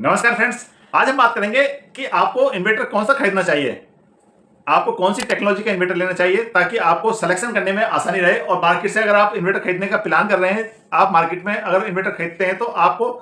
नमस्कार फ्रेंड्स। आज हम बात करेंगे कि आपको इन्वर्टर कौन सा खरीदना चाहिए, आपको कौन सी टेक्नोलॉजी का इन्वर्टर लेना चाहिए ताकि आपको सिलेक्शन करने में आसानी रहे। और मार्केट से अगर आप इन्वर्टर खरीदने का प्लान कर रहे हैं, आप मार्केट में अगर इन्वर्टर खरीदते हैं तो आपको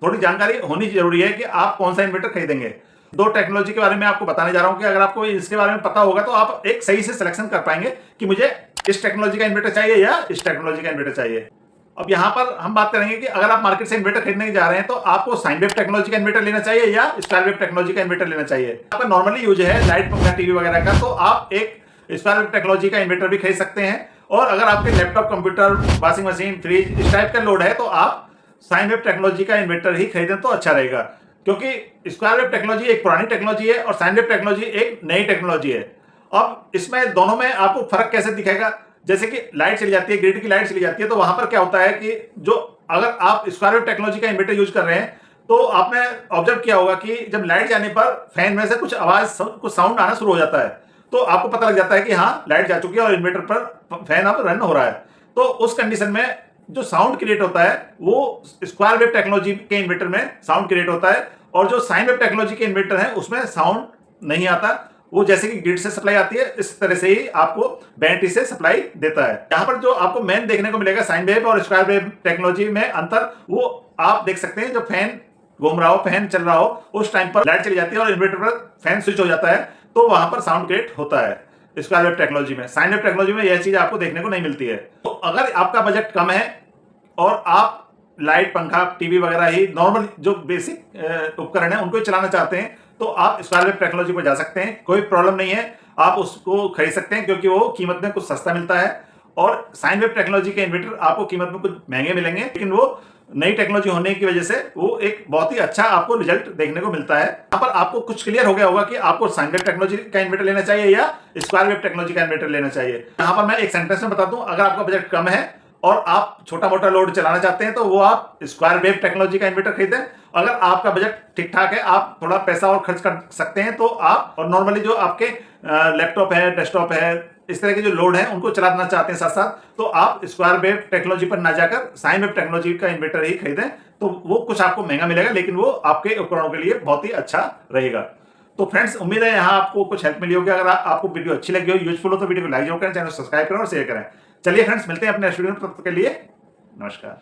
थोड़ी जानकारी होनी जरूरी है कि आप कौन सा इन्वर्टर खरीदेंगे। दो टेक्नोलॉजी के बारे में आपको बताने जा रहा हूं कि अगर आपको इसके बारे में पता होगा तो आप एक सही से सिलेक्शन कर पाएंगे कि मुझे इस टेक्नोलॉजी का इन्वर्टर चाहिए या इस टेक्नोलॉजी का इन्वर्टर चाहिए। अब यहाँ पर हम बात करेंगे कि अगर आप मार्केट से इन्वर्टर खरीदने जा रहे हैं तो आपको साइन वेव टेक्नोलॉजी का इन्वर्टर लेना चाहिए या स्क्वायर वेव टेक्नोलॉजी का इन्वर्टर लेना चाहिए। आपका नॉर्मली यूज है लाइट, पंखा, टीवी वगैरह का, तो आप एक स्क्वायर वेव टेक्नोलॉजी का इन्वर्टर भी खरीद सकते हैं। और अगर आपके laptop, computer, washing machine, fridge इस टाइप का लोड है तो आप साइन वेव टेक्नोलॉजी का इन्वर्टर ही खरीदें तो अच्छा रहेगा, क्योंकि स्क्वायर वेव टेक्नोलॉजी एक पुरानी टेक्नोलॉजी है और साइन वेव टेक्नोलॉजी एक नई टेक्नोलॉजी है। अब इसमें दोनों में आपको फर्क कैसे दिखेगा, जैसे कि लाइट चली जाती है, ग्रिड की लाइट चली जाती है, तो वहां पर क्या होता है कि जो अगर आप स्क्वायर वेव टेक्नोलॉजी का इन्वर्टर यूज कर रहे हैं तो आपने ऑब्जर्व किया होगा कि जब लाइट जाने पर फैन में से कुछ आवाज, कुछ साउंड आना शुरू हो जाता है, तो आपको पता लग जाता है कि हाँ लाइट जा चुकी है और इन्वर्टर पर फैन अब रन हो रहा है। तो उस कंडीशन में जो साउंड क्रिएट होता है वो स्क्वायर वेव टेक्नोलॉजी के इन्वर्टर में साउंड क्रिएट होता है, और जो साइन वेव टेक्नोलॉजी के इन्वर्टर है उसमें साउंड नहीं आता। वो जैसे कि ग्रिड से सप्लाई आती है, इस तरह से ही आपको बैटरी से सप्लाई देता है। यहाँ पर जो आपको मेन देखने को मिलेगा साइन वेव और स्क्वायर वेव टेक्नोलॉजी में अंतर, वो आप देख सकते हैं। जब फैन घूम रहा हो, फैन चल रहा हो, उस टाइम पर लाइट चली जाती है और इन्वर्टर पर फैन स्विच हो जाता है, तो वहां पर साउंड क्रिएट होता है स्क्वायर वेव टेक्नोलॉजी में। साइन वेव टेक्नोलॉजी में यह चीज आपको देखने को नहीं मिलती है। तो अगर आपका बजट कम है और आप लाइट, पंखा, टीवी वगैरह ही नॉर्मल जो बेसिक उपकरण है उनको ही चलाना चाहते हैं तो आप स्क्वायर वेव टेक्नोलॉजी पर जा सकते हैं, कोई प्रॉब्लम नहीं है, आप उसको खरीद सकते हैं क्योंकि वो कीमत में कुछ सस्ता मिलता है। और साइन वेव टेक्नोलॉजी के इन्वर्टर आपको कीमत में कुछ महंगे मिलेंगे, लेकिन वो नई टेक्नोलॉजी होने की वजह से वो एक बहुत ही अच्छा आपको रिजल्ट देखने को मिलता है। यहाँ पर आपको कुछ क्लियर हो गया होगा कि आपको साइन वेव टेक्नोलॉजी का इन्वर्टर लेना चाहिए या स्क्वायर वेव टेक्नोलॉजी का इन्वर्टर लेना चाहिए। यहाँ पर मैं एक सेंटेंस में बता दूं, अगर आपका बजट कम है और आप छोटा मोटा लोड चलाना चाहते हैं तो वो आप स्क्वायर वेव टेक्नोलॉजी का इन्वर्टर खरीदें। अगर आपका बजट ठीक ठाक है, आप थोड़ा पैसा और खर्च कर सकते हैं, तो आप और नॉर्मली जो आपके लैपटॉप है, डेस्कटॉप है, इस तरह के जो लोड है उनको चलाना चाहते हैं साथ साथ, तो आप स्क्वायर वेव टेक्नोलॉजी पर ना जाकर साइन वेव टेक्नोलॉजी का इन्वर्टर ही खरीदें। तो वो कुछ आपको महंगा मिलेगा, लेकिन वो आपके उपकरणों के लिए बहुत ही अच्छा रहेगा। तो फ्रेंड्स, उम्मीद है यहाँ आपको कुछ हेल्प मिली होगी। अगर आपको वीडियो अच्छी लगी हो, यूजफुल हो, तो वीडियो को लाइक जरूर करें, चैनल सब्सक्राइब करें और शेयर करें। चलिए फ्रेंड्स, मिलते हैं अपने नेक्स्ट वीडियो में, तब तक के लिए नमस्कार।